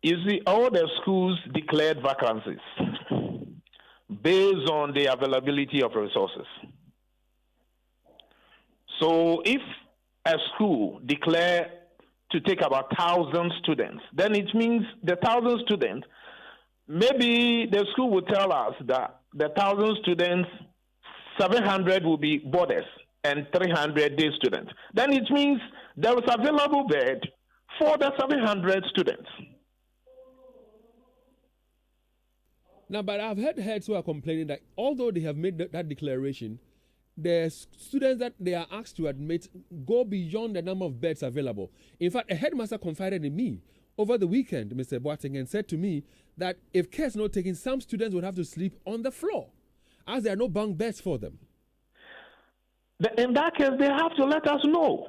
You see, all the schools declared vacancies based on the availability of resources. So if a school declare to take about 1,000 students, then it means the 1,000 students, maybe the school will tell us that the 1,000 students, 700 will be boarders and 300 day students. Then it means there is available bed for the 700 students. Now, but I've heard heads who are complaining that although they have made that declaration, the students that they are asked to admit go beyond the number of beds available. In fact, a headmaster confided in me over the weekend, Mr. Boateng, and said to me that if care is not taken, some students would have to sleep on the floor as there are no bunk beds for them. In that case, they have to let us know.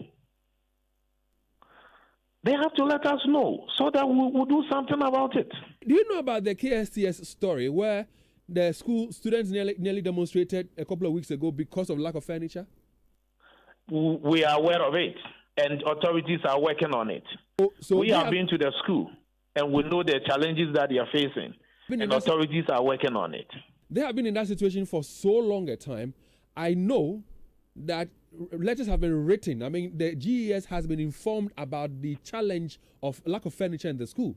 They have to let us know so that we'll do something about it. Do you know about the KSTS story where the school students nearly demonstrated a couple of weeks ago because of lack of furniture? We are aware of it, and authorities are working on it. So we have been to the school, and we know the challenges that they are facing, and authorities are working on it. They have been in that situation for so long a time. I know that letters have been written. I mean, the GES has been informed about the challenge of lack of furniture in the school.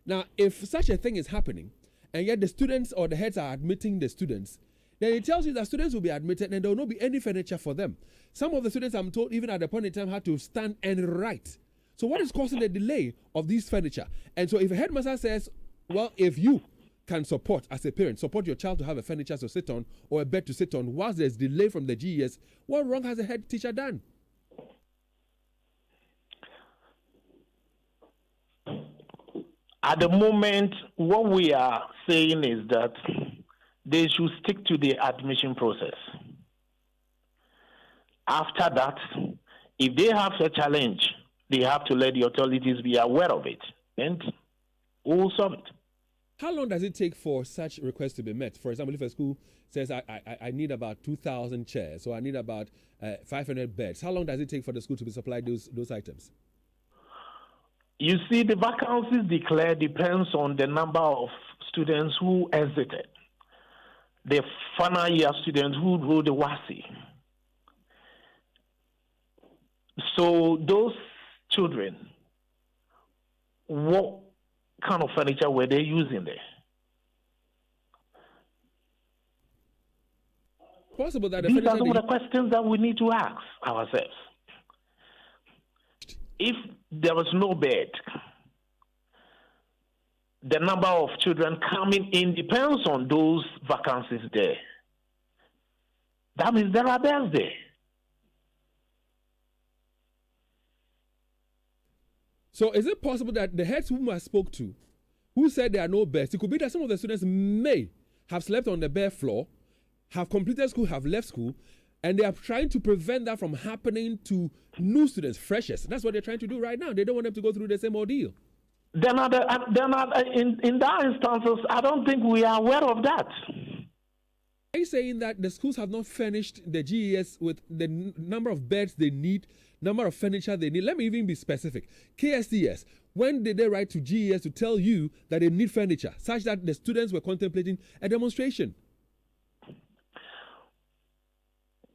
Now, if such a thing is happening, and yet the students or the heads are admitting the students, then it tells you that students will be admitted and there will not be any furniture for them. Some of the students, I'm told, even at the point in time, had to stand and write. So what is causing the delay of these furniture? And so if a headmaster says, well, if you can support, as a parent, support your child to have a furniture to sit on or a bed to sit on whilst there's delay from the GES, what wrong has the head teacher done? At the moment, what we are saying is that they should stick to the admission process. After that, if they have a challenge, they have to let the authorities be aware of it, and we'll solve it. How long does it take for such requests to be met? For example, if a school says, I need about 2,000 chairs, or I need about 500 beds, how long does it take for the school to be supplied those items? You see, the vacancies declared depends on the number of students who exited. The final year students who wrote the WASI. So those children, what kind of furniture were they using there? Possible that these are some of the questions that we need to ask ourselves. If there was no bed, the number of children coming in depends on those vacancies there. That means there are beds there. So is it possible that the heads whom I spoke to, who said there are no beds, it could be that some of the students may have slept on the bare floor, have completed school, have left school, and they are trying to prevent that from happening to new students, freshers. That's what they're trying to do right now. They don't want them to go through the same ordeal. In that instances, I don't think we are aware of that. Are you saying that the schools have not furnished the GES with the number of beds they need, number of furniture they need? Let me even be specific. KSTS, when did they write to GES to tell you that they need furniture, such that the students were contemplating a demonstration?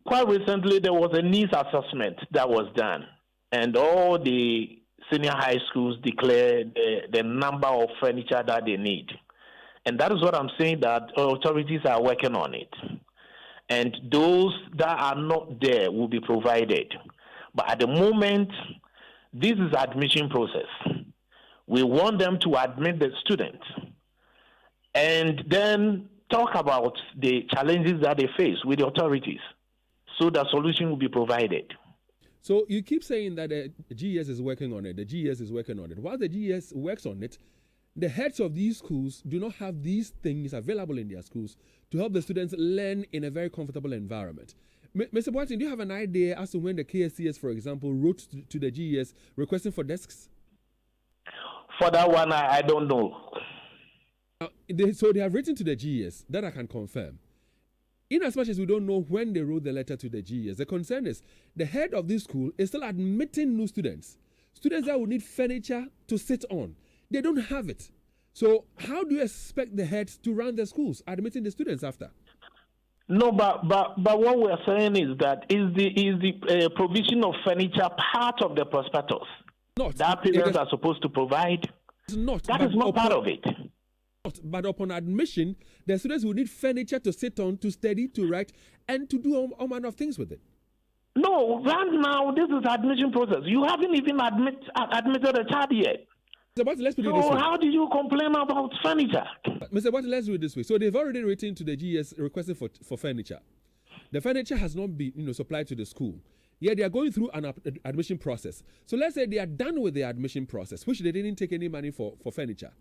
Quite recently, there was a needs assessment that was done, and all the senior high schools declared the number of furniture that they need. And that is what I'm saying, that authorities are working on it. And those that are not there will be provided. But at the moment, this is admission process. We want them to admit the students and then talk about the challenges that they face with the authorities, so the solution will be provided. So you keep saying that the GES is working on it. The GES is working on it. While the GES works on it, the heads of these schools do not have these things available in their schools to help the students learn in a very comfortable environment. Mr. Boateng, do you have an idea as to when the KSCS, for example, wrote to the GES requesting for desks? For that one, I don't know. So they have written to the GES, that I can confirm. In as much as we don't know when they wrote the letter to the GES, the concern is the head of this school is still admitting new students. Students that will need furniture to sit on. They don't have it. So how do you expect the heads to run the schools, admitting the students after? No, but what we're saying is that is the provision of furniture part of the prospectus Not that parents are supposed to provide? It's not. That is not part of it. But upon admission, the students will need furniture to sit on, to study, to write, and to do all manner of things with it. No, right now this is admission process. You haven't even admitted a child yet. Mr. Boateng, let's put it So this way. how do you complain about furniture? Mr. Boateng, let's do it this way. So they've already written to the GS requesting for furniture. The furniture has not been supplied to the school. Yeah, they are going through an admission process. So let's say they are done with the admission process, which they didn't take any money for furniture.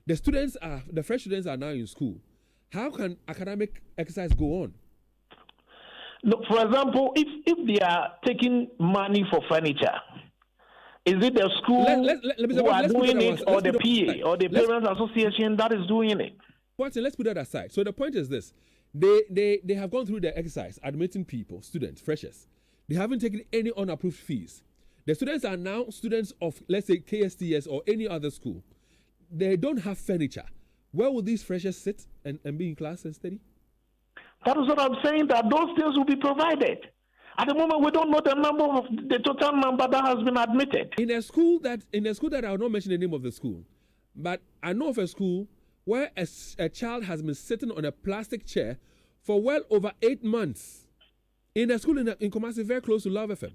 The fresh students are now in school. How can academic exercise go on? Look, for example, if they are taking money for furniture, is it the school who are doing it, or the PA, or the Parents Association that is doing it? Let's put that aside. So the point is this. They have gone through the exercise, admitting people, students, freshers. They haven't taken any unapproved fees. The students are now students of, let's say, KSTS or any other school. They don't have furniture. Where will these freshers sit and be in class and study? That is what I'm saying, that those things will be provided. At the moment, we don't know the total number that has been admitted. In a school that I will not mention the name of the school, but I know of a school where a child has been sitting on a plastic chair for well over 8 months. In a school in Kumasi, very close to Love FM.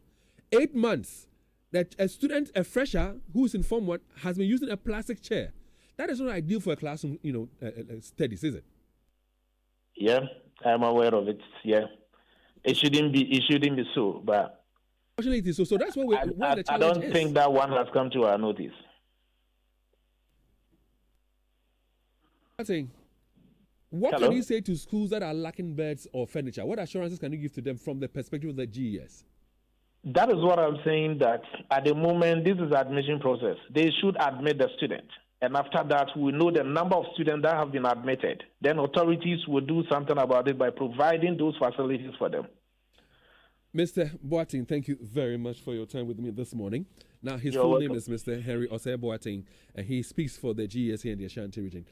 8 months that a fresher who's in Form 1 has been using a plastic chair. That is not ideal for a classroom, studies, is it? Yeah, I'm aware of it. Yeah, it shouldn't be so, but unfortunately, it is so. So that's where the challenge is. I don't think that one has come to our notice. What can you say to schools that are lacking beds or furniture? What assurances can you give to them from the perspective of the GES? That is what I'm saying, that at the moment, this is admission process. They should admit the student. And after that, we know the number of students that have been admitted. Then authorities will do something about it by providing those facilities for them. Mr. Boateng, thank you very much for your time with me this morning. Now, his full name is Mr. Osei Boateng, and he speaks for the GES here in the Ashanti region.